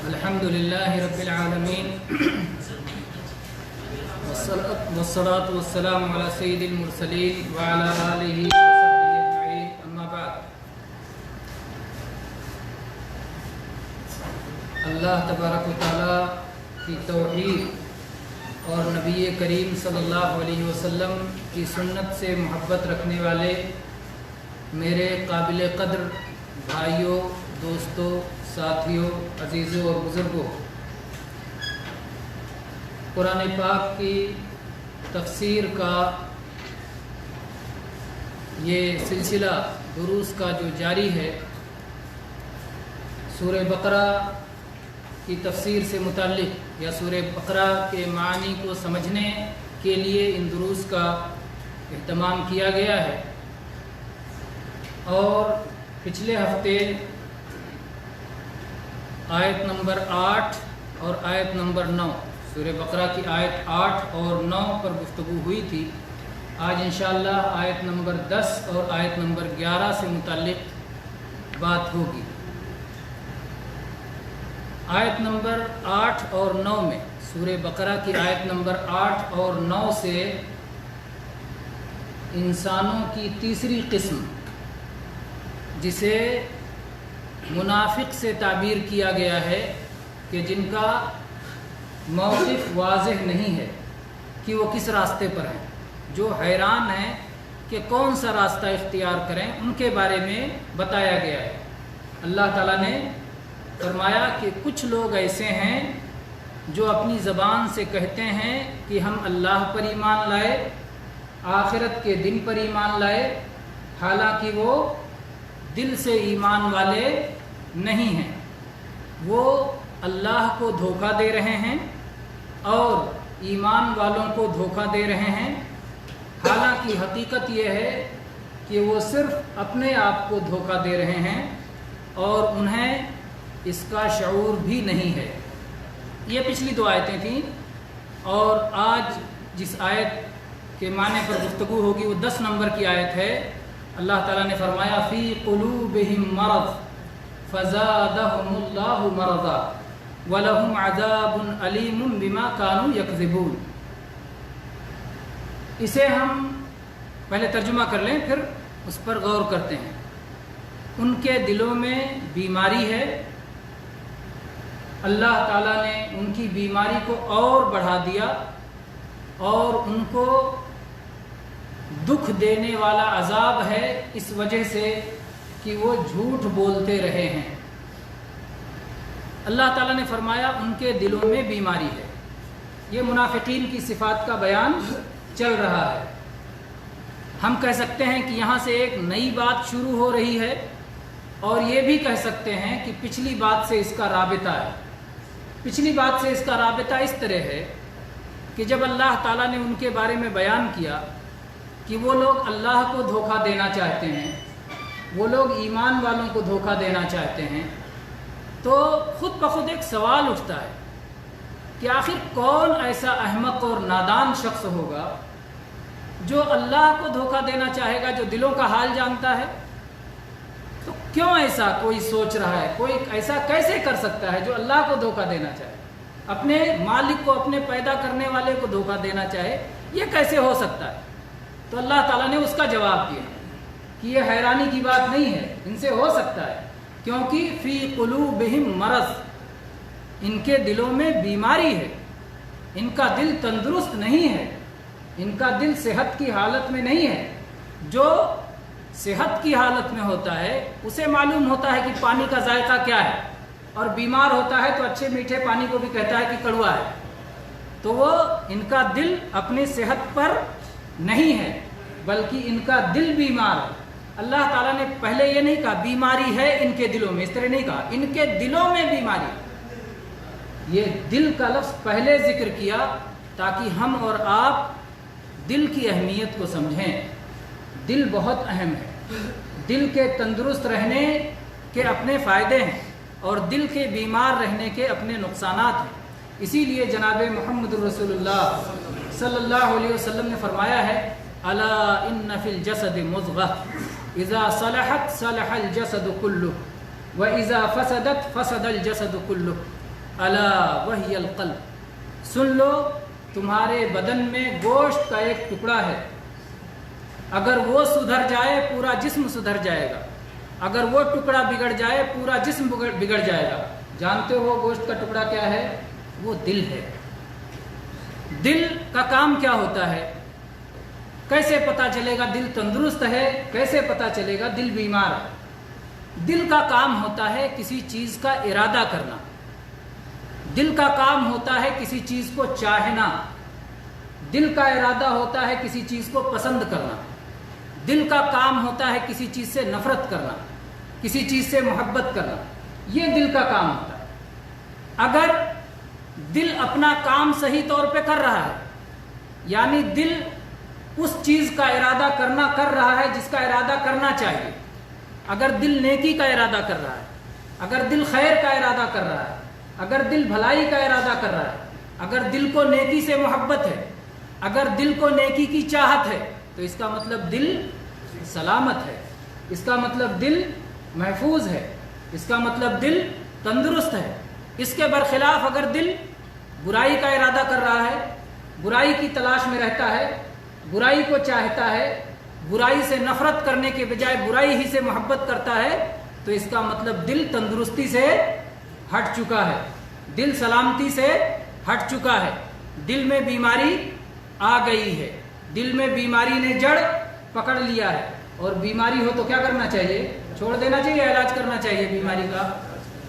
الحمد للہ رب العالمین والصلاة والسلام علی سید المرسلین وعلی آلہ وصحبہ اجمعین، اما بعد۔ اللہ تبارک و تعالیٰ کی توحید اور نبی کریم صلی اللہ علیہ وسلم کی سنت سے محبت رکھنے والے میرے قابل قدر بھائیوں، دوستوں، ساتھیوں، عزیزوں اور بزرگوں، قرآن پاک کی تفسیر کا یہ سلسلہ دروس کا جو جاری ہے، سورہ بقرہ کی تفسیر سے متعلق یا سورہ بقرہ کے معانی کو سمجھنے کے لیے ان دروس کا اہتمام کیا گیا ہے، اور پچھلے ہفتے آیت نمبر 8 اور آیت نمبر 9 سورہ بقرہ کی آیت 8 اور 9 پر گفتگو ہوئی تھی۔ آج انشاءاللہ آیت نمبر 10 اور آیت نمبر 11 سے متعلق بات ہوگی۔ آیت نمبر 8 اور 9 میں، سورہ بقرہ کی آیت نمبر 8 اور 9 سے انسانوں کی تیسری قسم، جسے منافق سے تعبیر کیا گیا ہے کہ جن کا موقف واضح نہیں ہے کہ وہ کس راستے پر ہیں، جو حیران ہیں کہ کون سا راستہ اختیار کریں، ان کے بارے میں بتایا گیا ہے۔ اللہ تعالیٰ نے فرمایا کہ کچھ لوگ ایسے ہیں جو اپنی زبان سے کہتے ہیں کہ ہم اللہ پر ایمان لائے، آخرت کے دن پر ایمان لائے، حالانکہ وہ دل سے ایمان والے نہیں ہیں، وہ اللہ کو دھوکہ دے رہے ہیں اور ایمان والوں کو دھوکہ دے رہے ہیں، حالانکہ حقیقت یہ ہے کہ وہ صرف اپنے آپ کو دھوکہ دے رہے ہیں اور انہیں اس کا شعور بھی نہیں ہے۔ یہ پچھلی دو آیتیں تھیں، اور آج جس آیت کے معنی پر گفتگو ہوگی وہ 10 نمبر کی آیت ہے۔ اللہ تعالیٰ نے فرمایا فی قلوبہم مرض فزادہم اللہ مرضا ولہم عذاب علیم بما کانوا یکذبون۔ اسے ہم پہلے ترجمہ کر لیں، پھر اس پر غور کرتے ہیں۔ ان کے دلوں میں بیماری ہے، اللہ تعالیٰ نے ان کی بیماری کو اور بڑھا دیا اور ان کو دکھ دینے والا عذاب ہے، اس وجہ سے کہ وہ جھوٹ بولتے رہے ہیں۔ اللہ تعالیٰ نے فرمایا ان کے دلوں میں بیماری ہے۔ یہ منافقین کی صفات کا بیان چل رہا ہے۔ ہم کہہ سکتے ہیں کہ یہاں سے ایک نئی بات شروع ہو رہی ہے، اور یہ بھی کہہ سکتے ہیں کہ پچھلی بات سے اس کا رابطہ ہے۔ پچھلی بات سے اس کا رابطہ اس طرح ہے کہ جب اللہ تعالیٰ نے ان کے بارے میں بیان کیا کہ وہ لوگ اللہ کو دھوکہ دینا چاہتے ہیں، وہ لوگ ایمان والوں کو دھوکہ دینا چاہتے ہیں، تو خود بخود ایک سوال اٹھتا ہے کہ آخر کون ایسا احمق اور نادان شخص ہوگا جو اللہ کو دھوکہ دینا چاہے گا، جو دلوں کا حال جانتا ہے؟ تو کیوں ایسا کوئی سوچ رہا ہے؟ کوئی ایسا کیسے کر سکتا ہے جو اللہ کو دھوکہ دینا چاہے، اپنے مالک کو، اپنے پیدا کرنے والے کو دھوکہ دینا چاہے؟ یہ کیسے ہو سکتا ہے؟ تو اللہ تعالیٰ نے اس کا جواب دیا کہ یہ حیرانی کی بات نہیں ہے، ان سے ہو سکتا ہے، کیونکہ فی قلوبہم مرض، ان کے دلوں میں بیماری ہے، ان کا دل تندرست نہیں ہے، ان کا دل صحت کی حالت میں نہیں ہے۔ جو صحت کی حالت میں ہوتا ہے اسے معلوم ہوتا ہے کہ پانی کا ذائقہ کیا ہے، اور بیمار ہوتا ہے تو اچھے میٹھے پانی کو بھی کہتا ہے کہ کڑوا ہے۔ تو وہ ان کا دل اپنی صحت پر نہیں ہے، بلکہ ان کا دل بیمار ہے۔ اللہ تعالیٰ نے پہلے یہ نہیں کہا بیماری ہے ان کے دلوں میں، اس طرح نہیں کہا، ان کے دلوں میں بیماری۔ یہ دل کا لفظ پہلے ذکر کیا تاکہ ہم اور آپ دل کی اہمیت کو سمجھیں۔ دل بہت اہم ہے، دل کے تندرست رہنے کے اپنے فائدے ہیں اور دل کے بیمار رہنے کے اپنے نقصانات ہیں۔ اسی لیے جناب محمد رسول اللہ صلی اللہ علیہ وسلم نے فرمایا ہے الا ان فی الجسد مضغہ اذا صلحت صلح الجسد کلہ واذا فسدت فسد الجسد کلہ، الا وہی القلب، سن لو تمہارے بدن میں گوشت کا ایک ٹکڑا ہے، اگر وہ سدھر جائے پورا جسم سدھر جائے گا، اگر وہ ٹکڑا بگڑ جائے پورا جسم بگڑ جائے گا۔ جانتے ہو گوشت کا ٹکڑا کیا ہے؟ وہ دل ہے۔ دل کا کام کیا ہوتا ہے؟ کیسے پتا چلے گا دل تندرست ہے؟ کیسے پتا چلے گا دل بیمار ہے؟ دل کا کام ہوتا ہے کسی چیز کا ارادہ کرنا، دل کا کام ہوتا ہے کسی چیز کو چاہنا، دل کا ارادہ ہوتا ہے کسی چیز کو پسند کرنا، دل کا کام ہوتا ہے کسی چیز سے نفرت کرنا، کسی چیز سے محبت کرنا، یہ دل کا کام ہوتا ہے۔ اگر دل اپنا کام صحیح طور پہ کر رہا ہے، یعنی دل اس چیز کا ارادہ کر رہا ہے جس کا ارادہ کرنا چاہیے، اگر دل نیکی کا ارادہ کر رہا ہے، اگر دل خیر کا ارادہ کر رہا ہے، اگر دل بھلائی کا ارادہ کر رہا ہے، اگر دل کو نیکی سے محبت ہے، اگر دل کو نیکی کی چاہت ہے، تو اس کا مطلب دل سلامت ہے، اس کا مطلب دل محفوظ ہے، اس کا مطلب دل تندرست ہے۔ اس کے برخلاف اگر دل برائی کا ارادہ کر رہا ہے، برائی کی تلاش میں رہتا ہے، برائی کو چاہتا ہے، برائی سے نفرت کرنے کے بجائے برائی ہی سے محبت کرتا ہے، تو اس کا مطلب دل تندرستی سے ہٹ چکا ہے، دل سلامتی سے ہٹ چکا ہے، دل میں بیماری آ گئی ہے، دل میں بیماری نے جڑ پکڑ لیا ہے۔ اور بیماری ہو تو کیا کرنا چاہیے؟ چھوڑ دینا چاہیے، علاج کرنا چاہیے، بیماری کا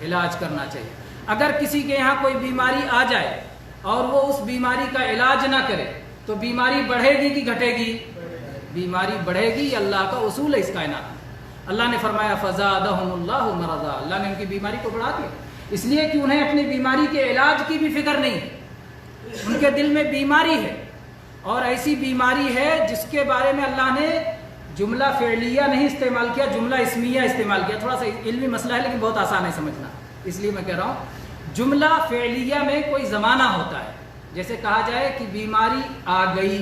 علاج کرنا چاہیے۔ اگر کسی کے یہاں کوئی بیماری آ جائے اور وہ اس بیماری کا علاج نہ کرے تو بیماری بڑھے گی کہ گھٹے گی؟ بیماری بڑھے گی، یہ اللہ کا اصول ہے اس کائنات میں۔ اللہ نے فرمایا فزادہم اللہ مرضا، اللہ نے ان کی بیماری کو بڑھا دیا، اس لیے کہ انہیں اپنی بیماری کے علاج کی بھی فکر نہیں ہے، ان کے دل میں بیماری ہے، اور ایسی بیماری ہے جس کے بارے میں اللہ نے جملہ فعلیہ نہیں استعمال کیا، جملہ اسمیہ استعمال کیا۔ تھوڑا سا علمی مسئلہ ہے لیکن بہت آسان ہے سمجھنا، اس لیے میں کہہ رہا ہوں جملہ فعلیہ میں کوئی زمانہ ہوتا ہے، جیسے کہا جائے کہ بیماری آ گئی،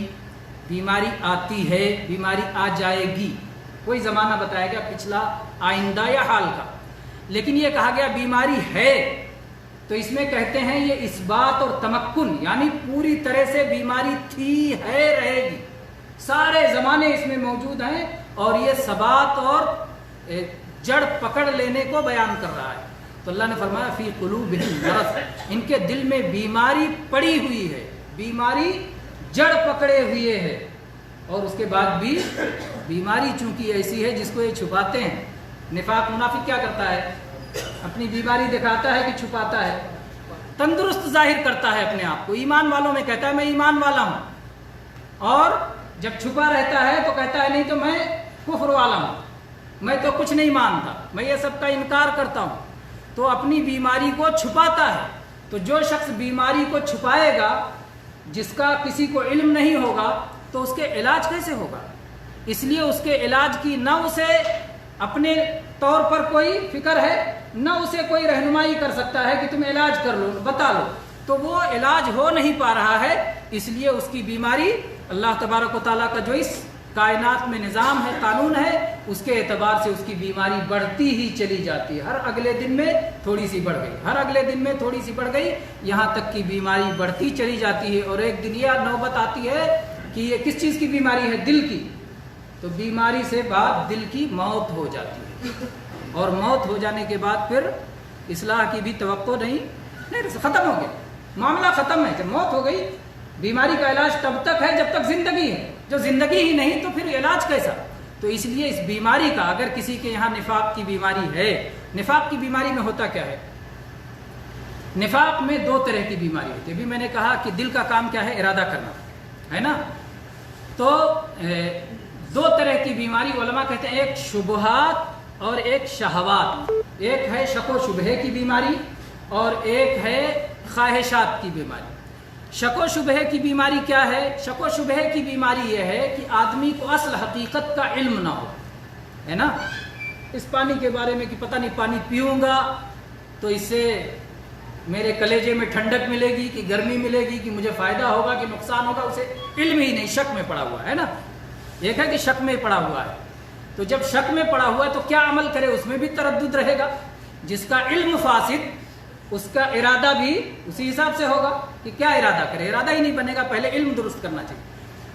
بیماری آتی ہے، بیماری آ جائے گی، کوئی زمانہ بتایا گیا پچھلا، آئندہ یا حال کا۔ لیکن یہ کہا گیا بیماری ہے، تو اس میں کہتے ہیں یہ اس بات اور تمکن، یعنی پوری طرح سے بیماری تھی ہے رہے گی، سارے زمانے اس میں موجود ہیں، اور یہ ثبات اور جڑ پکڑ لینے کو بیان کر رہا ہے۔ تو اللہ نے فرمایا فی قلوبہم مرض، ان کے دل میں بیماری پڑی ہوئی ہے، بیماری جڑ پکڑے ہوئے ہے، اور اس کے بعد بھی بیماری چونکہ ایسی ہے جس کو یہ چھپاتے ہیں۔ نفاق منافق کیا کرتا ہے؟ اپنی بیماری دکھاتا ہے کہ چھپاتا ہے؟ تندرست ظاہر کرتا ہے اپنے آپ کو، ایمان والوں میں کہتا ہے میں ایمان والا ہوں، اور جب چھپا رہتا ہے تو کہتا ہے نہیں تو میں کفر والا ہوں، میں تو کچھ نہیں مانتا، میں یہ سب کا انکار کرتا ہوں، تو اپنی بیماری کو چھپاتا ہے۔ تو جو شخص بیماری کو چھپائے گا، جس کا کسی کو علم نہیں ہوگا، تو اس کے علاج کیسے ہوگا؟ اس لیے اس کے علاج کی نہ اسے اپنے طور پر کوئی فکر ہے، نہ اسے کوئی رہنمائی کر سکتا ہے کہ تم علاج کر لو، بتا لو، تو وہ علاج ہو نہیں پا رہا ہے، اس لیے اس کی بیماری اللہ تبارک و تعالیٰ کا جو اس کائنات میں نظام ہے، قانون ہے، اس کے اعتبار سے اس کی بیماری بڑھتی ہی چلی جاتی ہے، ہر اگلے دن میں تھوڑی سی بڑھ گئی، ہر اگلے دن میں تھوڑی سی بڑھ گئی، یہاں تک کہ بیماری بڑھتی چلی جاتی ہے، اور ایک دن یہ نوبت آتی ہے کہ یہ کس چیز کی بیماری ہے؟ دل کی، تو بیماری سے بعد دل کی موت ہو جاتی ہے، اور موت ہو جانے کے بعد پھر اصلاح کی بھی توقع نہیں، ختم ہو گیا معاملہ، ختم ہے۔ جب موت ہو گئی، بیماری کا علاج تب تک ہے جب تک زندگی ہے، جو زندگی ہی نہیں تو پھر علاج کیسا؟ تو اس لیے اس بیماری کا، اگر کسی کے یہاں نفاق کی بیماری ہے، نفاق کی بیماری میں ہوتا کیا ہے؟ نفاق میں دو طرح کی بیماری ہوتی ہے، ابھی میں نے کہا کہ دل کا کام کیا ہے؟ ارادہ کرنا ہے نا، تو دو طرح کی بیماری علماء کہتے ہیں، ایک شبہات اور ایک شہوات، ایک ہے شک و شبہے کی بیماری اور ایک ہے خواہشات کی بیماری۔ شک و شبہے کی بیماری کیا ہے؟ شک و شبہے کی بیماری یہ ہے کہ آدمی کو اصل حقیقت کا علم نہ ہو، ہے نا، اس پانی کے بارے میں کہ پتہ نہیں پانی پیوں گا تو اس سے میرے کلیجے میں ٹھنڈک ملے گی کہ گرمی ملے گی کہ مجھے فائدہ ہوگا کہ نقصان ہوگا، اسے علم ہی نہیں، شک میں پڑا ہوا ہے نا۔ ایک ہے کہ شک میں پڑا ہوا ہے، تو جب شک میں پڑا ہوا ہے تو کیا عمل کرے، اس میں بھی تردد رہے گا۔ جس کا علم فاسد اس کا ارادہ بھی اسی حساب سے ہوگا کہ کیا ارادہ کرے. ارادہ ہی نہیں بنے گا, پہلے علم درست کرنا چاہیے.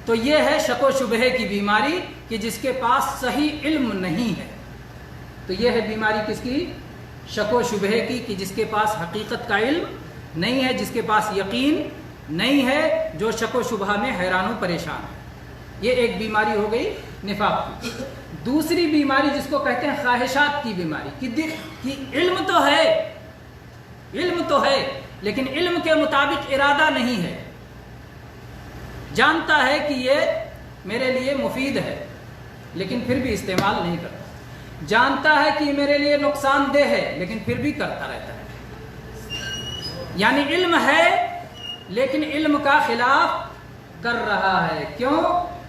تو یہ ہے شک و شبہے کی بیماری کہ جس کے پاس صحیح علم نہیں ہے. تو یہ ہے بیماری کس کی؟ شک و شبہے کی, کہ جس کے پاس حقیقت کا علم نہیں ہے, جس کے پاس یقین نہیں ہے, جو شک و شبہ میں حیران و پریشان ہے. یہ ایک بیماری ہو گئی نفاق کی. دوسری بیماری جس کو کہتے ہیں خواہشات کی بیماری, کہ علم تو ہے لیکن علم کے مطابق ارادہ نہیں ہے. جانتا ہے کہ یہ میرے لیے مفید ہے لیکن پھر بھی استعمال نہیں کرتا. جانتا ہے کہ یہ میرے لیے نقصان دہ ہے لیکن پھر بھی کرتا رہتا ہے. یعنی علم ہے لیکن علم کا خلاف کر رہا ہے. کیوں؟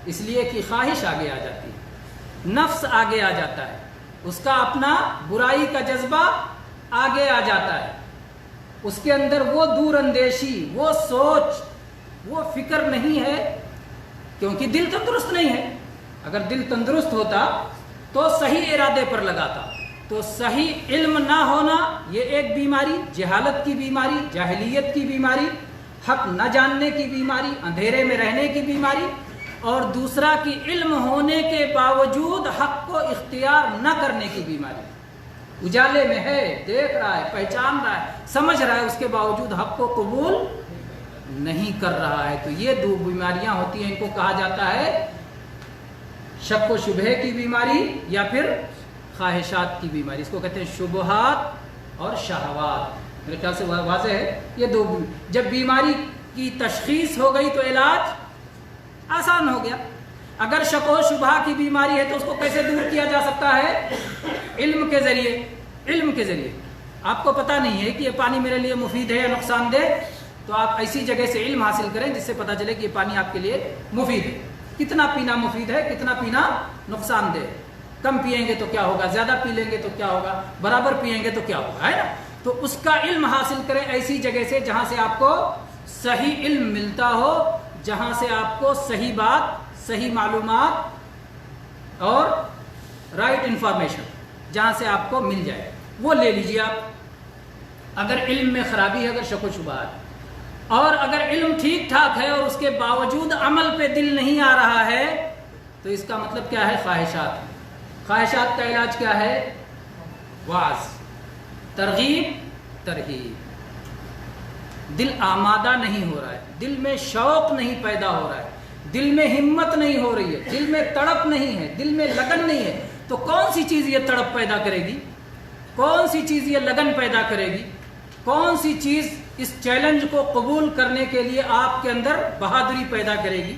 اس لیے کہ خواہش آگے آ جاتی ہے, نفس آگے آ جاتا ہے, اس کا اپنا برائی کا جذبہ آگے آ جاتا ہے, اس کے اندر وہ دور اندیشی, وہ سوچ, وہ فکر نہیں ہے, کیونکہ دل تندرست نہیں ہے. اگر دل تندرست ہوتا تو صحیح ارادے پر لگاتا. تو صحیح علم نہ ہونا یہ ایک بیماری, جہالت کی بیماری, جاہلیت کی بیماری, حق نہ جاننے کی بیماری, اندھیرے میں رہنے کی بیماری. اور دوسرا کہ علم ہونے کے باوجود حق کو اختیار نہ کرنے کی بیماری. اجالے میں ہے, دیکھ رہا ہے, پہچان رہا ہے, سمجھ رہا ہے, اس کے باوجود حق کو قبول نہیں کر رہا ہے. تو یہ دو بیماریاں ہوتی ہیں, ان کو کہا جاتا ہے شک و شبہے کی بیماری یا پھر خواہشات کی بیماری. اس کو کہتے ہیں شبہات اور شہوات. میرے خیال سے واضح ہے یہ دو. جب بیماری کی تشخیص ہو گئی تو علاج آسان ہو گیا. اگر شک و شبہ کی بیماری ہے تو اس کو کیسے دور کیا جا سکتا ہے؟ علم کے ذریعے. علم کے ذریعے آپ کو پتہ نہیں ہے کہ یہ پانی میرے لیے مفید ہے یا نقصان دہ, تو آپ ایسی جگہ سے علم حاصل کریں جس سے پتہ چلے کہ یہ پانی آپ کے لیے مفید ہے. کتنا پینا مفید ہے, کتنا پینا نقصان دہ. کم پئیں گے تو کیا ہوگا, زیادہ پی لیں گے تو کیا ہوگا, برابر پئیں گے تو کیا ہوگا, ہے نا. تو اس کا علم حاصل کریں ایسی جگہ سے جہاں سے آپ کو صحیح علم ملتا ہو, جہاں سے آپ کو صحیح بات, صحیح معلومات اور رائٹ انفارمیشن جہاں سے آپ کو مل جائے وہ لے لیجیے آپ. اگر علم میں خرابی ہے, اگر شک و شبہ ہے, اور اگر علم ٹھیک ٹھاک ہے اور اس کے باوجود عمل پہ دل نہیں آ رہا ہے, تو اس کا مطلب کیا ہے؟ خواہشات. خواہشات کا علاج کیا ہے؟ واعظ, ترغیب, ترہیب. دل آمادہ نہیں ہو رہا ہے, دل میں شوق نہیں پیدا ہو رہا ہے, دل میں ہمت نہیں ہو رہی ہے, دل میں تڑپ نہیں ہے, دل میں لگن نہیں ہے. تو کون سی چیز یہ تڑپ پیدا کرے گی؟ کون سی چیز یہ لگن پیدا کرے گی؟ کون سی چیز اس چیلنج کو قبول کرنے کے لیے آپ کے اندر بہادری پیدا کرے گی؟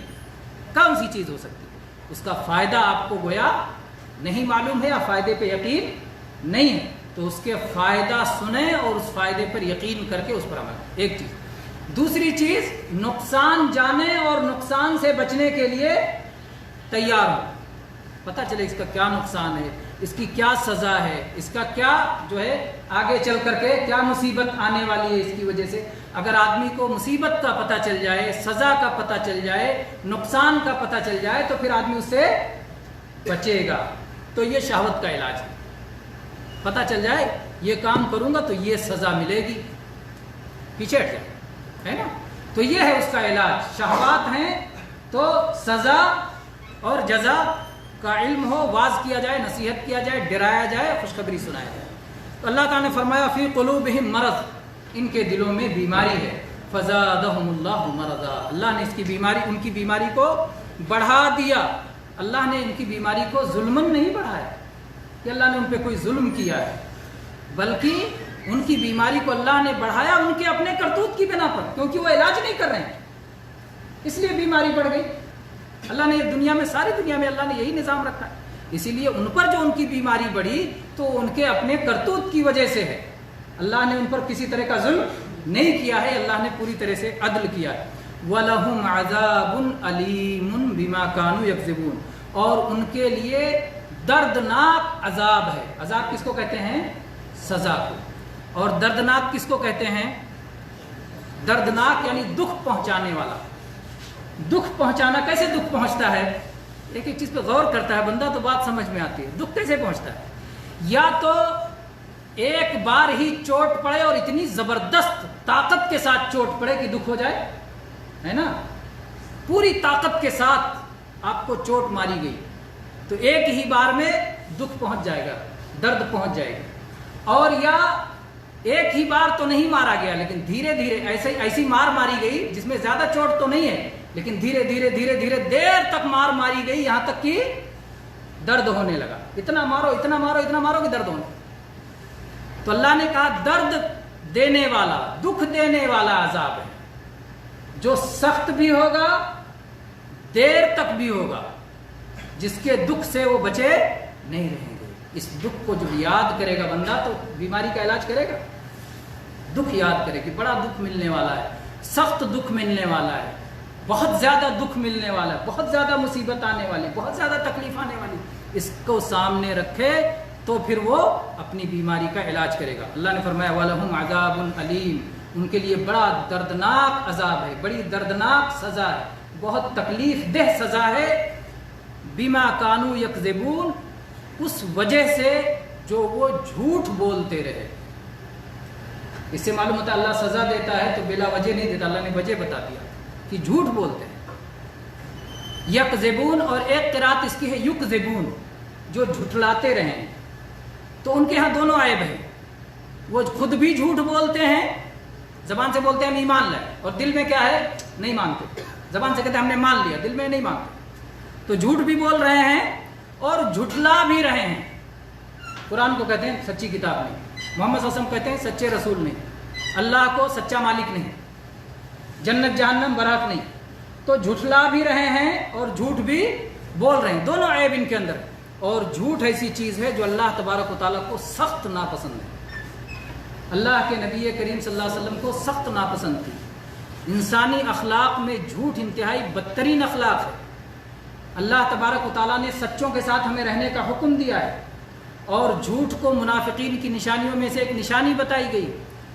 کون سی چیز ہو سکتی ہے؟ اس کا فائدہ آپ کو گویا نہیں معلوم ہے یا فائدے پہ یقین نہیں ہے, تو اس کے فائدہ سنیں اور اس فائدے پر یقین کر کے اس پر عمل. ایک چیز. دوسری چیز, نقصان جانے اور نقصان سے بچنے کے لیے تیار ہو. پتہ چلے اس کا کیا نقصان ہے, اس کی کیا سزا ہے, اس کا کیا جو ہے آگے چل کر کے کیا مصیبت آنے والی ہے اس کی وجہ سے. اگر آدمی کو مصیبت کا پتہ چل جائے, سزا کا پتہ چل جائے, نقصان کا پتہ چل جائے, تو پھر آدمی اس سے بچے گا. تو یہ شہوت کا علاج ہے. پتہ چل جائے یہ کام کروں گا تو یہ سزا ملے گی, پیچھے ہٹ جائے, ہے نا. تو یہ ہے اس کا علاج. شہوات ہیں تو سزا اور جزا کا علم ہو, واعظ کیا جائے, نصیحت کیا جائے, ڈرایا جائے, خوشخبری سنایا جائے. تو اللہ تعالیٰ نے فرمایا فی قلوبہم مرض, ان کے دلوں میں بیماری ہے. فزادہم اللہ مرضا, اللہ نے اس کی بیماری, ان کی بیماری کو بڑھا دیا. اللہ نے ان کی بیماری کو ظلمن نہیں بڑھایا کہ اللہ نے ان پہ کوئی ظلم کیا ہے, بلکہ ان کی بیماری کو اللہ نے بڑھایا ان کے اپنے کرتوت کی بنا پر, کیونکہ وہ علاج نہیں کر رہے ہیں, اس لیے بیماری بڑھ گئی. اللہ نے دنیا میں, ساری دنیا میں اللہ نے یہی نظام رکھا ہے. اسی لیے ان پر جو ان کی بیماری بڑھی تو ان کے اپنے کرتوت کی وجہ سے ہے. اللہ نے ان پر کسی طرح کا ظلم نہیں کیا ہے, اللہ نے پوری طرح سے عدل کیا ہے. وَلَهُمْ عَذَابٌ عَلِيمٌ بِمَا كَانُوا يَكْذِبُونَ, اور ان کے لیے دردناک عذاب ہے. عذاب کس کو کہتے ہیں؟ سزا کو. اور دردناک کس کو کہتے ہیں؟ دردناک یعنی دکھ پہنچانے والا. دکھ پہنچانا, کیسے دکھ پہنچتا ہے؟ ایک ایک چیز پہ غور کرتا ہے بندہ تو بات سمجھ میں آتی ہے. دکھ کیسے پہنچتا ہے؟ یا تو ایک بار ہی چوٹ پڑے اور اتنی زبردست طاقت کے ساتھ چوٹ پڑے کہ دکھ ہو جائے، ہے نا؟ پوری طاقت کے ساتھ آپ کو چوٹ ماری گئی تو ایک ہی بار میں دکھ پہنچ جائے گا، درد پہنچ جائے گا. اور یا ایک ہی بار تو نہیں مارا گیا لیکن دھیرے دھیرے ایسی مار ماری گئی جس میں زیادہ چوٹ تو نہیں ہے لیکن دھیرے دھیرے دھیرے دھیرے دیر تک مار ماری گئی یہاں تک کہ درد ہونے لگا. اتنا مارو اتنا مارو اتنا مارو کہ درد ہونے. تو اللہ نے کہا درد دینے والا، دکھ دینے والا عذاب ہے جو سخت بھی ہوگا، دیر تک بھی ہوگا، جس کے دکھ سے وہ بچے نہیں رہیں گے. اس دکھ کو جب یاد کرے گا بندہ تو بیماری کا علاج کرے گا. دکھ یاد کرے کہ بڑا دکھ ملنے والا ہے، سخت دکھ ملنے والا ہے، بہت زیادہ دکھ ملنے والا ہے، بہت زیادہ مصیبت آنے والی، بہت زیادہ تکلیف آنے والی. اس کو سامنے رکھے تو پھر وہ اپنی بیماری کا علاج کرے گا. اللہ نے فرمایا وَلَهُمْ عَذَابٌ أَلِيمٌ، ان کے لیے بڑا دردناک عذاب ہے، بڑی دردناک سزا ہے، بہت تکلیف دہ سزا ہے. بِمَا كَانُوا يَكْذِبُونَ، اس وجہ سے جو وہ جھوٹ بولتے رہے. اس سے معلوم ہوتا ہے اللہ سزا دیتا ہے تو بلا وجہ نہیں دیتا، اللہ نے وجہ بتا دیا کہ جھوٹ بولتے ہیں. یکذبون، اور ایک قرات اس کی ہے یکذبون، جو جھٹلاتے رہیں. تو ان کے ہاں دونوں عیب ہیں. وہ خود بھی جھوٹ بولتے ہیں، زبان سے بولتے ہیں ہم ایمان لائے اور دل میں کیا ہے نہیں مانتے. زبان سے کہتے ہیں ہم نے مان لیا، دل میں نہیں مانتے. تو جھوٹ بھی بول رہے ہیں اور جھٹلا بھی رہے ہیں. قرآن کو کہتے ہیں سچی کتاب نہیں، محمد صلی اللہ علیہ وسلم کہتے ہیں سچے رسول نہیں، اللہ کو سچا مالک نہیں، جنت جہنم برحق نہیں. تو جھٹلا بھی رہے ہیں اور جھوٹ بھی بول رہے ہیں، دونوں عیب ان کے اندر. اور جھوٹ ایسی چیز ہے جو اللہ تبارک و تعالیٰ کو سخت ناپسند ہے. اللہ کے نبی کریم صلی اللہ علیہ وسلم کو سخت ناپسند تھی. انسانی اخلاق میں جھوٹ انتہائی بدترین اخلاق ہے. اللہ تبارک و تعالیٰ نے سچوں کے ساتھ ہمیں رہنے کا حکم دیا ہے اور جھوٹ کو منافقین کی نشانیوں میں سے ایک نشانی بتائی گئی.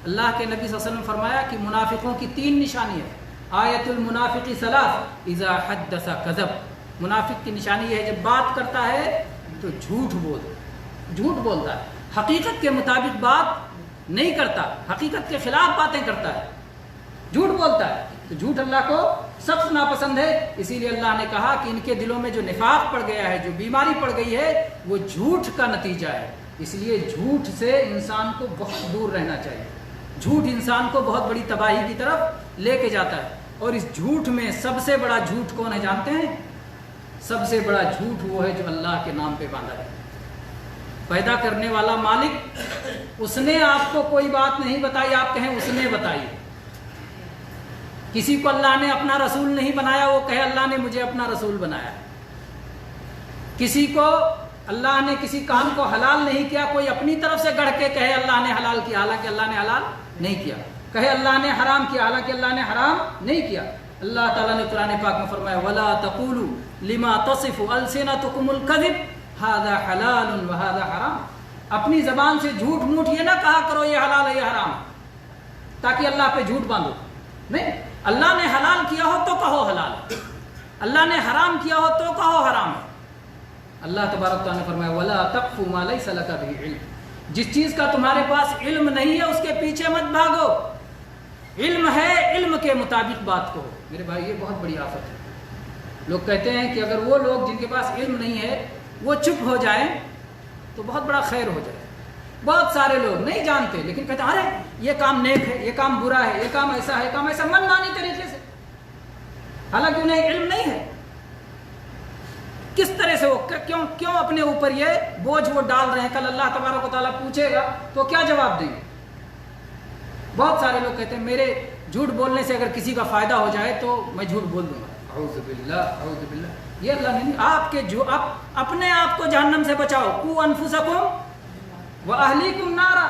اللہ کے نبی صلی اللہ علیہ وسلم فرمایا کہ منافقوں کی 3 نشانی ہے. آیت المنافق ثلاث اذا حدث کذب، منافق کی نشانی یہ ہے جب بات کرتا ہے تو جھوٹ بولتا ہے، حقیقت کے مطابق بات نہیں کرتا، حقیقت کے خلاف باتیں کرتا ہے، جھوٹ بولتا ہے. تو جھوٹ اللہ کو سخت ناپسند ہے. اسی لیے اللہ نے کہا کہ ان کے دلوں میں جو نفاق پڑ گیا ہے، جو بیماری پڑ گئی ہے، وہ جھوٹ کا نتیجہ ہے. اس لیے جھوٹ سے انسان کو بہت دور رہنا چاہیے. جھوٹ انسان کو بہت بڑی تباہی کی طرف لے کے جاتا ہے. اور اس جھوٹ میں سب سے بڑا جھوٹ کون ہے جانتے ہیں؟ سب سے بڑا جھوٹ وہ ہے جو اللہ کے نام پہ باندھا ہے. پیدا کرنے والا مالک، اس نے آپ کو کوئی بات نہیں بتائی، آپ کہیں اس نے بتائی. کسی کو اللہ نے اپنا رسول نہیں بنایا، وہ کہے اللہ نے مجھے اپنا رسول بنایا. کسی کو اللہ نے کسی کام کو حلال نہیں کیا، کوئی اپنی طرف سے گڑھ کے کہے اللہ نے حلال کیا، حالانکہ اللہ نے حلال نہیں کیا. کہے اللہ نے حرام کیا، حالانکہ اللہ نے حرام نہیں کیا. اللہ تعالیٰ نے قرآن پاک میں فرمایا وَلَا تَقُولُوا لِمَا تَصِفُ أَلْسِنَتُكُمُ الْكَذِبَ هَذَا حَلَالٌ وَهَذَا حَرَامٌ. اپنی زبان سے جھوٹ موٹ یہ نہ کہا کرو یہ حلال ہے یہ حرام تاکہ اللہ پہ جھوٹ باندھو. نہیں، اللہ نے حلال کیا ہو تو کہو حلال ہے، اللہ نے حرام کیا ہو تو کہو حرام ہے. اللہ تبارک تعالیٰ نے فرمایا وَلَا تَقْفُ مَا لَيْسَ لَكَ بِهِ عِلْمٌ. جس چیز کا تمہارے پاس علم نہیں ہے اس کے پیچھے مت بھاگو. علم ہے، علم کے مطابق بات کہو. میرے بھائی یہ بہت بڑی آفت ہے. لوگ کہتے ہیں کہ اگر وہ لوگ جن کے پاس علم نہیں ہے وہ چپ ہو جائیں تو بہت بڑا خیر ہو جائے. بہت سارے لوگ نہیں جانتے لیکن کہتے ہیں ارے یہ کام نیک ہے، یہ کام برا ہے، یہ کام ایسا ہے، کام ایسا، من مانی طریقے سے، حالانکہ انہیں علم نہیں ہے. کس طرح سے وہ کیوں اپنے اوپر یہ بوجھ وہ ڈال رہے ہیں؟ کل اللہ تبارک و تعالیٰ پوچھے گا تو کیا جواب دیں گے؟ بہت سارے لوگ کہتے ہیں میرے جھوٹ بولنے سے اگر کسی کا فائدہ ہو جائے تو میں جھوٹ بول دوں گا. اعوذ باللہ اعوذ باللہ. یہ اللہ نے آپ کے جو اپنے آپ کو جہنم سے بچاؤ. قوا انفسکم واہلیکم نارا.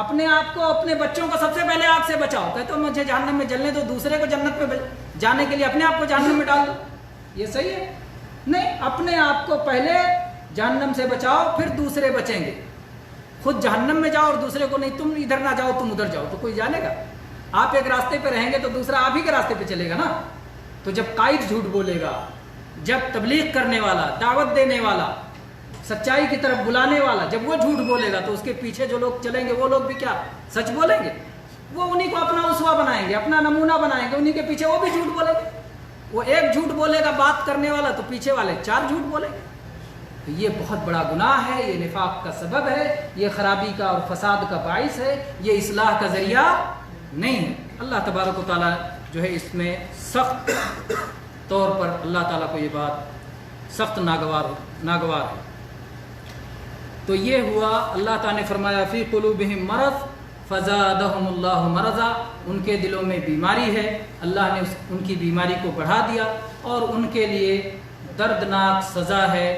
اپنے آپ کو، اپنے بچوں کو سب سے پہلے آگ سے بچاؤ. کہتے ہو مجھے جہنم میں جلنے دو، دوسرے کو جنت میں جانے کے لیے اپنے آپ کو جہنم میں ڈال دو. یہ صحیح ہے؟ نہیں، اپنے آپ کو پہلے جہنم سے بچاؤ پھر دوسرے بچیں گے. خود جہنم میں جاؤ اور دوسرے کو نہیں، تم ادھر نہ جاؤ تم ادھر جاؤ تو کوئی جانے گا؟ آپ ایک راستے پہ رہیں گے تو دوسرا آپ ہی کے راستے پہ چلے گا نا. تو جب قائد جھوٹ بولے گا، جب تبلیغ کرنے والا، دعوت دینے والا سچائی کی طرف بلانے والا جب وہ جھوٹ بولے گا تو اس کے پیچھے جو لوگ چلیں گے وہ لوگ بھی کیا سچ بولیں گے؟ وہ انہی کو اپنا اسوہ بنائیں گے، اپنا نمونہ بنائیں گے، انہی کے پیچھے وہ بھی جھوٹ بولیں گے۔ وہ ایک جھوٹ بولے گا بات کرنے والا تو پیچھے والے 4 جھوٹ بولیں گے۔ تو یہ بہت بڑا گناہ ہے، یہ نفاق کا سبب ہے، یہ خرابی کا اور فساد کا باعث ہے، یہ اصلاح کا ذریعہ نہیں ہے۔ اللہ تبارک و تعالیٰ جو ہے اس میں سخت طور پر اللہ تعالیٰ کو یہ بات سخت ناگوار ہے۔ تو یہ ہوا، اللہ تعالیٰ نے فرمایا فی قلوبہم مرض فزادہم اللہ مرضا، ان کے دلوں میں بیماری ہے، اللہ نے ان کی بیماری کو بڑھا دیا اور ان کے لیے دردناک سزا ہے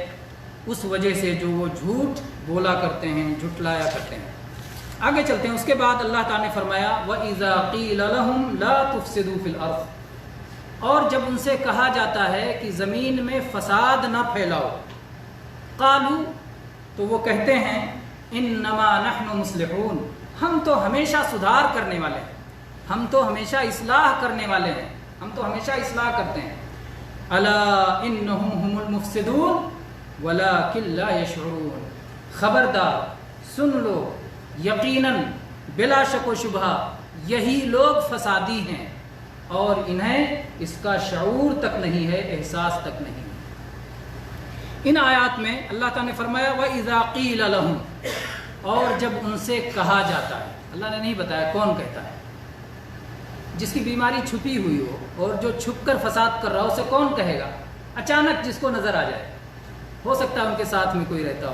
اس وجہ سے جو وہ جھوٹ بولا کرتے ہیں، جھٹلایا کرتے ہیں۔ آگے چلتے ہیں، اس کے بعد اللہ تعالیٰ نے فرمایا وَإِذَا قِيلَ لَهُمْ لَا تُفْسِدُوا فِي الْأَرْضِ، اور جب ان سے کہا جاتا ہے کہ زمین میں فساد نہ پھیلاؤ، قالوا، تو وہ کہتے ہیں انما نحن مصلحون، ہم تو ہمیشہ سدھار کرنے والے ہیں، ہم تو ہمیشہ اصلاح کرنے والے ہیں، ہم تو ہمیشہ اصلاح کرتے ہیں۔ الا انہم هم المفسدون ولکن لا یشعرون، خبردار سن لو، یقیناً بلا شک و شبہ یہی لوگ فسادی ہیں اور انہیں اس کا شعور تک نہیں ہے، احساس تک نہیں ہے۔ ان آیات میں اللہ تعالیٰ نے فرمایا وَإِذَا قِيلَ لَهُمْ، اور جب ان سے کہا جاتا ہے، اللہ نے نہیں بتایا کون کہتا ہے، جس کی بیماری چھپی ہوئی ہو اور جو چھپ کر فساد کر رہا ہو اسے کون کہے گا؟ اچانک جس کو نظر آ جائے، ہو سکتا ہے ان کے ساتھ میں کوئی رہتا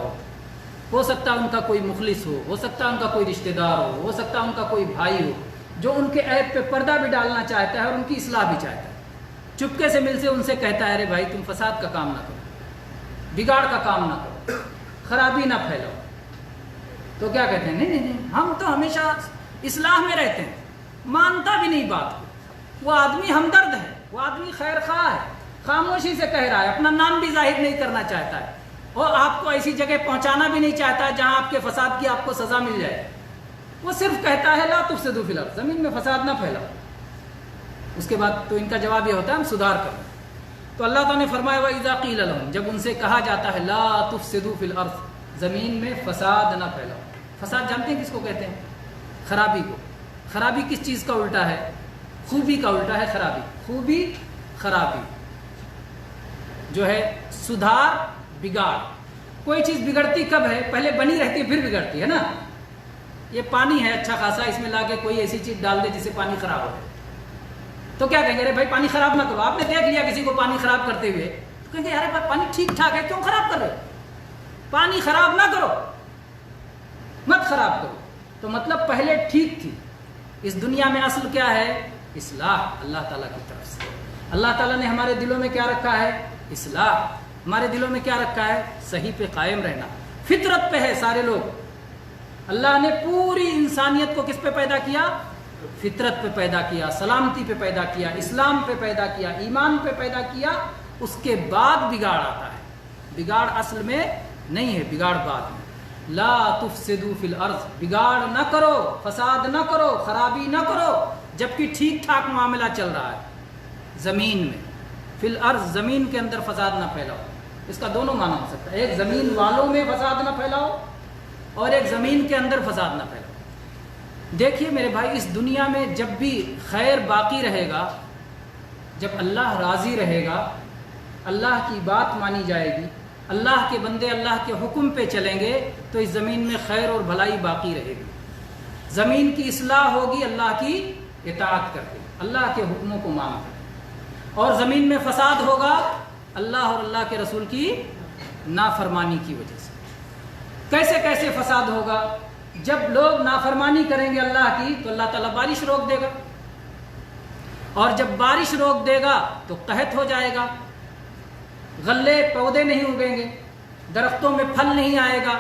ہو سکتا ہے ان کا کوئی مخلص ہو سکتا ہے ان کا کوئی رشتہ دار ہو سکتا ہے ان کا کوئی بھائی ہو جو ان کے عیب پہ پردہ بھی ڈالنا چاہتا ہے اور ان کی اصلاح بھی چاہتا ہے، چپکے سے مل سے ان سے کہتا ہے ارے بھائی تم فساد کا کام نہ کرو، بگاڑ کا کام نہ کرو، خرابی نہ پھیلاؤ، تو کیا کہتے ہیں نہیں ہم تو ہمیشہ اصلاح میں رہتے ہیں، مانتا بھی نہیں بات کو، وہ آدمی ہمدرد ہے، وہ آدمی خیر خواہ ہے، خاموشی سے کہہ رہا ہے، اپنا نام بھی ظاہر نہیں کرنا چاہتا ہے اور آپ کو ایسی جگہ پہنچانا بھی نہیں چاہتا ہے جہاں آپ کے فساد کی آپ کو سزا مل جائے، وہ صرف کہتا ہے لا تفسدوا فی الارض، زمین میں فساد نہ پھیلاؤ۔ اس کے بعد تو ان کا جواب یہ ہوتا ہے ہم سدھار کریں۔ تو اللہ تعالیٰ نے فرمایا وَإِذَا قِيلَ لَهُمْ، جب ان سے کہا جاتا ہے لا تفسدوا فی الارض، زمین میں فساد نہ پھیلاؤ۔ فساد جانتے ہیں کس کو کہتے ہیں؟ خرابی کو۔ خرابی کس چیز کا الٹا ہے؟ خوبی کا الٹا ہے خرابی، خوبی خرابی جو ہے سدھار بگاڑ۔ کوئی چیز بگڑتی کب ہے؟ پہلے بنی رہتی ہے پھر بگڑتی ہے نا۔ یہ پانی ہے اچھا خاصا، اس میں لا کے کوئی ایسی چیز ڈال دے جس سے پانی خراب ہو جائے تو کیا کہیں گے ارے بھائی پانی خراب نہ کرو۔ آپ نے دیکھ لیا کسی کو پانی خراب کرتے ہوئے تو کہیں گے ارے بھائی پانی ٹھیک ٹھاک ہے کیوں خراب کر رہے ہو؟ پانی خراب نہ کرو، مت خراب کرو۔ تو مطلب پہلے ٹھیک تھی۔ اس دنیا میں اصل کیا ہے؟ اصلاح اللہ تعالیٰ کی طرف سے۔ اللہ تعالیٰ نے ہمارے دلوں میں کیا رکھا ہے؟ اصلاح۔ ہمارے دلوں میں کیا رکھا ہے؟ صحیح پہ قائم رہنا۔ فطرت پہ ہے سارے لوگ۔ اللہ نے پوری انسانیت کو کس پہ پیدا کیا؟ فطرت پہ پیدا کیا، سلامتی پہ پیدا کیا، اسلام پہ پیدا کیا، ایمان پہ پیدا کیا۔ اس کے بعد بگاڑ آتا ہے۔ بگاڑ اصل میں نہیں ہے، بگاڑ بعد میں۔ لا تفسدوا فی الارض، بگاڑ نہ کرو، فساد نہ کرو، خرابی نہ کرو، جبکہ ٹھیک ٹھاک معاملہ چل رہا ہے زمین میں۔ فی الارض، زمین کے اندر فساد نہ پھیلاؤ۔ اس کا دونوں معنی ہو سکتا ہے، ایک زمین والوں میں فساد نہ پھیلاؤ اور ایک زمین کے اندر فساد نہ پھیلاؤ۔ دیکھیے میرے بھائی، اس دنیا میں جب بھی خیر باقی رہے گا، جب اللہ راضی رہے گا، اللہ کی بات مانی جائے گی، اللہ کے بندے اللہ کے حکم پہ چلیں گے تو اس زمین میں خیر اور بھلائی باقی رہے گی۔ زمین کی اصلاح ہوگی اللہ کی اطاعت کر کے، اللہ کے حکموں کو مان کر، اور زمین میں فساد ہوگا اللہ اور اللہ کے رسول کی نافرمانی کی وجہ سے۔ کیسے کیسے فساد ہوگا؟ جب لوگ نافرمانی کریں گے اللہ کی تو اللہ تعالیٰ بارش روک دے گا، اور جب بارش روک دے گا تو قحط ہو جائے گا، غلے پودے نہیں اگیں گے، درختوں میں پھل نہیں آئے گا،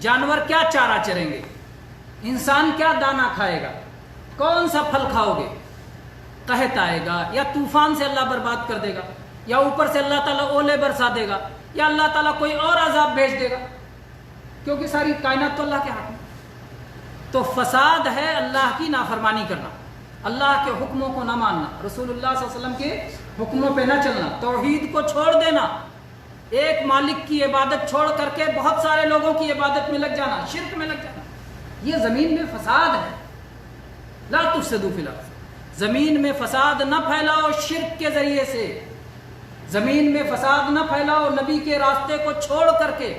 جانور کیا چارہ چریں گے، انسان کیا دانہ کھائے گا، کون سا پھل کھاؤ گے؟ قحط آئے گا، یا طوفان سے اللہ برباد کر دے گا، یا اوپر سے اللہ تعالیٰ اولے برسا دے گا، یا اللہ تعالیٰ کوئی اور عذاب بھیج دے گا، کیونکہ ساری کائنات تو اللہ کے ہاتھ میں۔ تو فساد ہے اللہ کی نافرمانی کرنا، اللہ کے حکموں کو نہ ماننا، رسول اللہ صلی اللہ علیہ وسلم کے حکموں پہ نہ چلنا، توحید کو چھوڑ دینا، ایک مالک کی عبادت چھوڑ کر کے بہت سارے لوگوں کی عبادت میں لگ جانا، شرک میں لگ جانا، یہ زمین میں فساد ہے۔ لا تفسدوا فی الارض، زمین میں فساد نہ پھیلاؤ شرک کے ذریعے سے، زمین میں فساد نہ پھیلاؤ نبی کے راستے کو چھوڑ کر کے،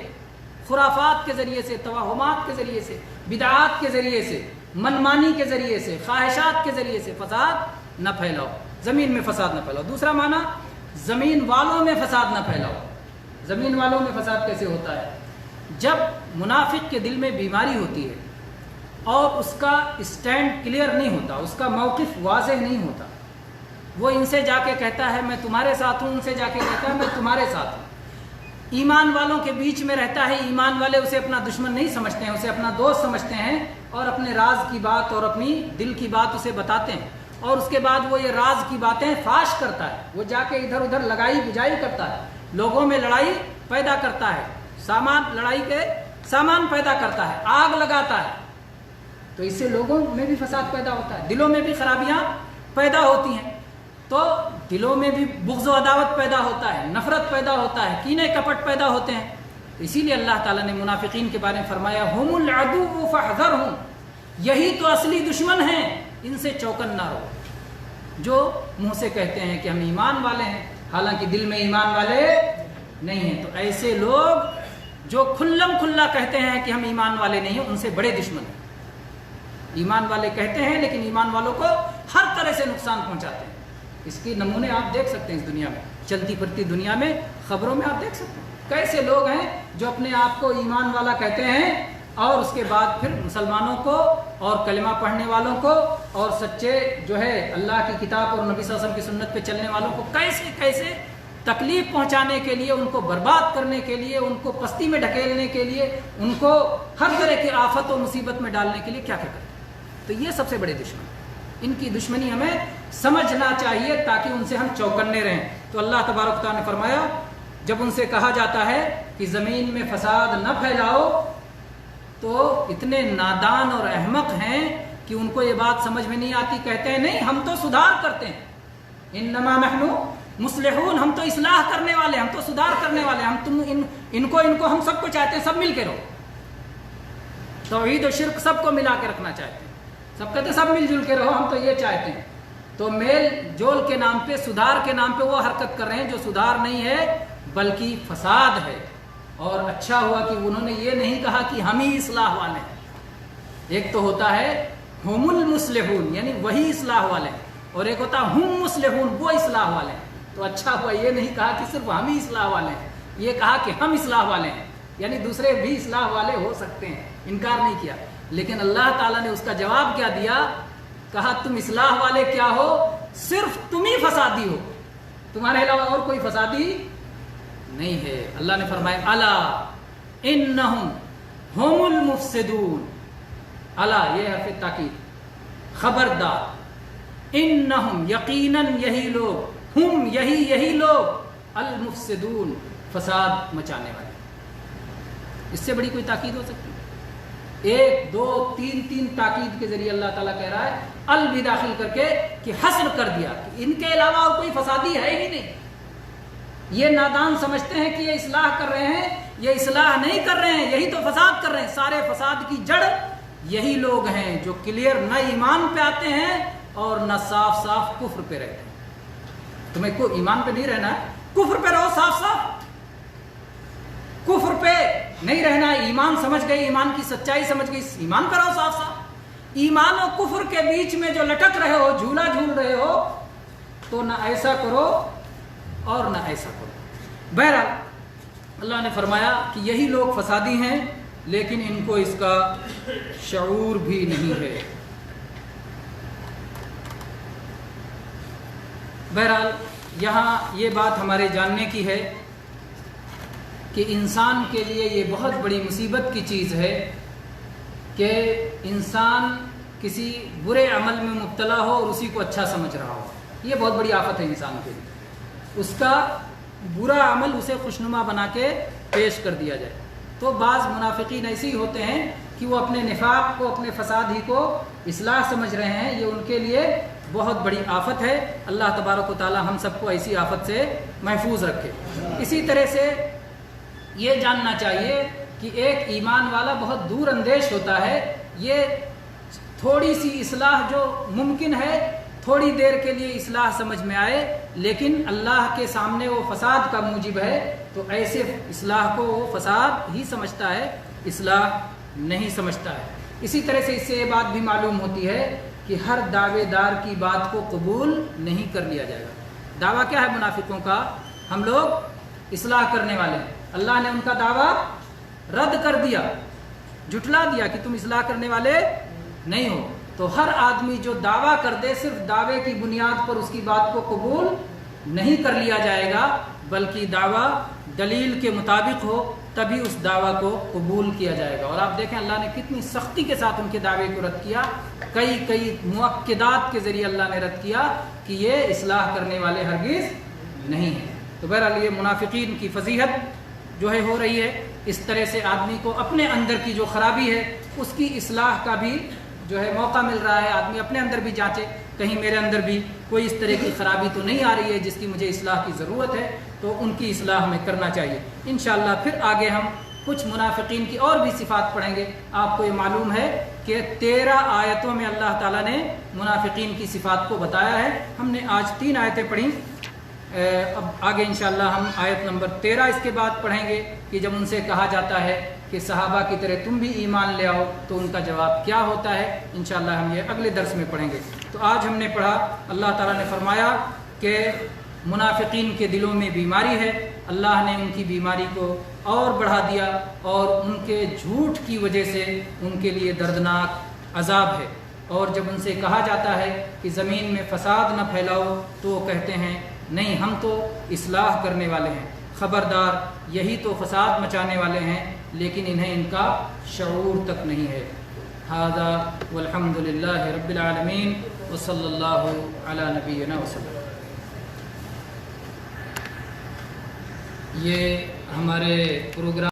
خرافات کے ذریعے سے، توہمات کے ذریعے سے، بدعات کے ذریعے سے، منمانی کے ذریعے سے، خواہشات کے ذریعے سے فساد نہ پھیلاؤ، زمین میں فساد نہ پھیلاؤ۔ دوسرا معنی زمین والوں میں فساد نہ پھیلاؤ۔ زمین والوں میں فساد کیسے ہوتا ہے؟ جب منافق کے دل میں بیماری ہوتی ہے اور اس کا اسٹینڈ کلیئر نہیں ہوتا، اس کا موقف واضح نہیں ہوتا، وہ ان سے جا کے کہتا ہے میں تمہارے ساتھ ہوں، ان سے جا کے کہتا ہے میں تمہارے ساتھ ہوں، ایمان والوں کے بیچ میں رہتا ہے، ایمان والے اسے اپنا دشمن نہیں سمجھتے ہیں، اسے اپنا دوست سمجھتے ہیں، اور اپنے راز کی بات اور اپنی دل کی بات اسے بتاتے ہیں، اور اس کے بعد وہ یہ راز کی باتیں فاش کرتا ہے، وہ جا کے ادھر ادھر لگائی بجائی کرتا ہے، لوگوں میں لڑائی پیدا کرتا ہے، لڑائی کے سامان پیدا کرتا ہے، آگ لگاتا ہے، تو اس سے لوگوں میں بھی فساد پیدا ہوتا ہے، دلوں میں بھی خرابیاں پیدا ہوتی ہیں، تو دلوں میں بھی بغض و عداوت پیدا ہوتا ہے، نفرت پیدا ہوتا ہے، کینے کپٹ پیدا ہوتے ہیں۔ اسی لیے اللہ تعالیٰ نے منافقین کے بارے میں فرمایا ہم العدو فاحذرہم، یہی تو اصلی دشمن ہیں، ان سے چوکن نہ رہو، جو منہ سے کہتے ہیں کہ ہم ایمان والے ہیں حالانکہ دل میں ایمان والے نہیں ہیں۔ تو ایسے لوگ جو کھلم کھلا کہتے ہیں کہ ہم ایمان والے نہیں ہیں، ان سے بڑے دشمن ہیں۔ ایمان والے کہتے ہیں لیکن ایمان والوں کو ہر طرح سے نقصان پہنچاتے ہیں۔ اس کی نمونے آپ دیکھ سکتے ہیں، اس دنیا میں چلتی پھرتی دنیا میں، خبروں میں آپ دیکھ سکتے ہیں کیسے لوگ ہیں جو اپنے آپ کو ایمان والا کہتے ہیں اور اس کے بعد پھر مسلمانوں کو اور کلمہ پڑھنے والوں کو اور سچے جو ہے اللہ کی کتاب اور نبی صلی اللہ علیہ وسلم کی سنت پہ چلنے والوں کو کیسے کیسے تکلیف پہنچانے کے لیے، ان کو برباد کرنے کے لیے، ان کو پستی میں ڈھکیلنے کے لیے، ان کو ہر طرح کی آفت و مصیبت میں ڈالنے کے لیے کیا کیا کرتے ہیں۔ تو یہ سب سے بڑے دشمن، ان کی دشمنی ہمیں سمجھنا چاہیے تاکہ ان سے ہم چوکنے رہیں۔ تو اللہ تبارک و تعالیٰ نے فرمایا جب ان سے کہا جاتا ہے کہ زمین میں فساد نہ پھیلاؤ، تو اتنے نادان اور احمق ہیں کہ ان کو یہ بات سمجھ میں نہیں آتی، کہتے ہیں نہیں ہم تو سدھار کرتے ہیں، انما نحن مصلحون، ہم تو اصلاح کرنے والے، ہم تو سدھار کرنے والے، ہم تم ان کو ہم سب کو چاہتے ہیں سب مل کے رہو، توحید و شرک سب کو ملا کے رکھنا چاہتے ہیں، سب کہتے ہیں سب مل جل کے رہو، ہم تو یہ چاہتے ہیں۔ تو میل جول کے نام پہ، سدھار کے نام پہ وہ حرکت کر رہے ہیں جو سدھار نہیں ہے بلکہ فساد ہے۔ اور اچھا ہوا کہ انہوں نے یہ نہیں کہا کہ ہم ہی اصلاح والے ہیں، ایک تو ہوتا ہے ہم المصلحون یعنی وہی اصلاح والے ہیں، اور ایک ہوتا ہے ہم مصلحون وہ اصلاح والے ہیں۔ تو اچھا ہوا یہ نہیں کہا کہ صرف ہم ہی اصلاح والے ہیں، یہ کہا کہ ہم اصلاح والے ہیں، یعنی دوسرے بھی اصلاح والے ہو سکتے ہیں، انکار نہیں کیا۔ لیکن اللہ تعالیٰ نے اس کا جواب کیا دیا، کہا تم اصلاح والے کیا ہو، صرف تم ہی فسادی ہو، تمہارے علاوہ اور کوئی فسادی نہیں ہے۔ اللہ نے فرمایا الا انہم ہم المفسدون، الا یہ حرف تاکید، خبردار، انہم یقیناً یہی لوگ، ہم یہی لوگ، المفسدون فساد مچانے والے۔ اس سے بڑی کوئی تاکید ہو سکتی ہے؟ ایک دو تین تاکید کے ذریعے اللہ تعالیٰ کہہ رہا ہے ال بھی داخل کر کے کہ حصر کر دیا کہ ان کے علاوہ اور کوئی فسادی ہے ہی نہیں۔ یہ نادان سمجھتے ہیں کہ یہ اصلاح کر رہے ہیں، یہ اصلاح نہیں کر رہے ہیں، یہی تو فساد کر رہے ہیں۔ سارے فساد کی جڑ یہی لوگ ہیں جو کلیئر نہ ایمان پہ آتے ہیں اور نہ صاف صاف کفر پہ رہتے ہیں۔ تمہیں کو ایمان پہ نہیں رہنا ہے، کفر پہ رہو، صاف صاف کفر پہ نہیں رہنا ہے، ایمان سمجھ گئی، ایمان کی سچائی سمجھ گئی، ایمان پہ رہو صاف صاف۔ ایمان اور کفر کے بیچ میں جو لٹک رہے ہو، جھولا جھول رہے ہو، تو نہ ایسا کرو اور نہ ایسا کرو۔ بہرحال اللہ نے فرمایا کہ یہی لوگ فسادی ہیں لیکن ان کو اس کا شعور بھی نہیں ہے۔ بہرحال یہاں یہ بات ہمارے جاننے کی ہے کہ انسان کے لیے یہ بہت بڑی مصیبت کی چیز ہے کہ انسان کسی برے عمل میں مبتلا ہو اور اسی کو اچھا سمجھ رہا ہو۔ یہ بہت بڑی آفت ہے انسان کے لیے، اس کا برا عمل اسے خوشنما بنا کے پیش کر دیا جائے۔ تو بعض منافقین ایسے ہی ہوتے ہیں کہ وہ اپنے نفاق کو، اپنے فساد ہی کو اصلاح سمجھ رہے ہیں، یہ ان کے لیے بہت بڑی آفت ہے۔ اللہ تبارک و تعالی ہم سب کو ایسی آفت سے محفوظ رکھے۔ اسی طرح سے یہ جاننا چاہیے کہ ایک ایمان والا بہت دور اندیش ہوتا ہے. یہ تھوڑی سی اصلاح جو ممکن ہے تھوڑی دیر کے لیے اصلاح سمجھ میں آئے، لیکن اللہ کے سامنے وہ فساد کا موجب ہے، تو ایسے اصلاح کو وہ فساد ہی سمجھتا ہے، اصلاح نہیں سمجھتا ہے. اسی طرح سے اس سے یہ بات بھی معلوم ہوتی ہے کہ ہر دعوے دار کی بات کو قبول نہیں کر لیا جائے گا. دعویٰ کیا ہے منافقوں کا؟ ہم لوگ اصلاح کرنے والے ہیں. اللہ نے ان کا دعویٰ رد کر دیا، جھٹلا دیا کہ تم اصلاح کرنے والے نہیں ہو. تو ہر آدمی جو دعویٰ کر دے صرف دعوے کی بنیاد پر اس کی بات کو قبول نہیں کر لیا جائے گا، بلکہ دعویٰ دلیل کے مطابق ہو تبھی اس دعویٰ کو قبول کیا جائے گا. اور آپ دیکھیں اللہ نے کتنی سختی کے ساتھ ان کے دعوے کو رد کیا. کئی مؤکدات کے ذریعے اللہ نے رد کیا کہ یہ اصلاح کرنے والے ہرگز نہیں ہیں. تو بہرحال یہ منافقین کی فضیحت جو ہے ہو رہی ہے. اس طرح سے آدمی کو اپنے اندر کی جو خرابی ہے اس کی اصلاح کا بھی جو ہے موقع مل رہا ہے. آدمی اپنے اندر بھی جانچے کہیں میرے اندر بھی کوئی اس طرح کی خرابی تو نہیں آ رہی ہے جس کی مجھے اصلاح کی ضرورت ہے، تو ان کی اصلاح ہمیں کرنا چاہیے. انشاءاللہ پھر آگے ہم کچھ منافقین کی اور بھی صفات پڑھیں گے. آپ کو یہ معلوم ہے کہ 13 آیتوں میں اللہ تعالیٰ نے منافقین کی صفات کو بتایا ہے. ہم نے آج 3 آیتیں پڑھیں. اب آگے انشاءاللہ ہم آیت نمبر 13 اس کے بعد پڑھیں گے کہ جب ان سے کہا جاتا ہے کہ صحابہ کی طرح تم بھی ایمان لے آؤ تو ان کا جواب کیا ہوتا ہے. انشاءاللہ ہم یہ اگلے درس میں پڑھیں گے. تو آج ہم نے پڑھا اللہ تعالیٰ نے فرمایا کہ منافقین کے دلوں میں بیماری ہے. اللہ نے ان کی بیماری کو اور بڑھا دیا اور ان کے جھوٹ کی وجہ سے ان کے لیے دردناک عذاب ہے. اور جب ان سے کہا جاتا ہے کہ زمین میں فساد نہ پھیلاؤ تو وہ کہتے ہیں نہیں ہم تو اصلاح کرنے والے ہیں. خبردار یہی تو فساد مچانے والے ہیں لیکن انہیں ان کا شعور تک نہیں ہے. ھذا والحمد للہ رب العالمین وصلی اللہ علی نبینا وسلم. یہ ہمارے پروگرام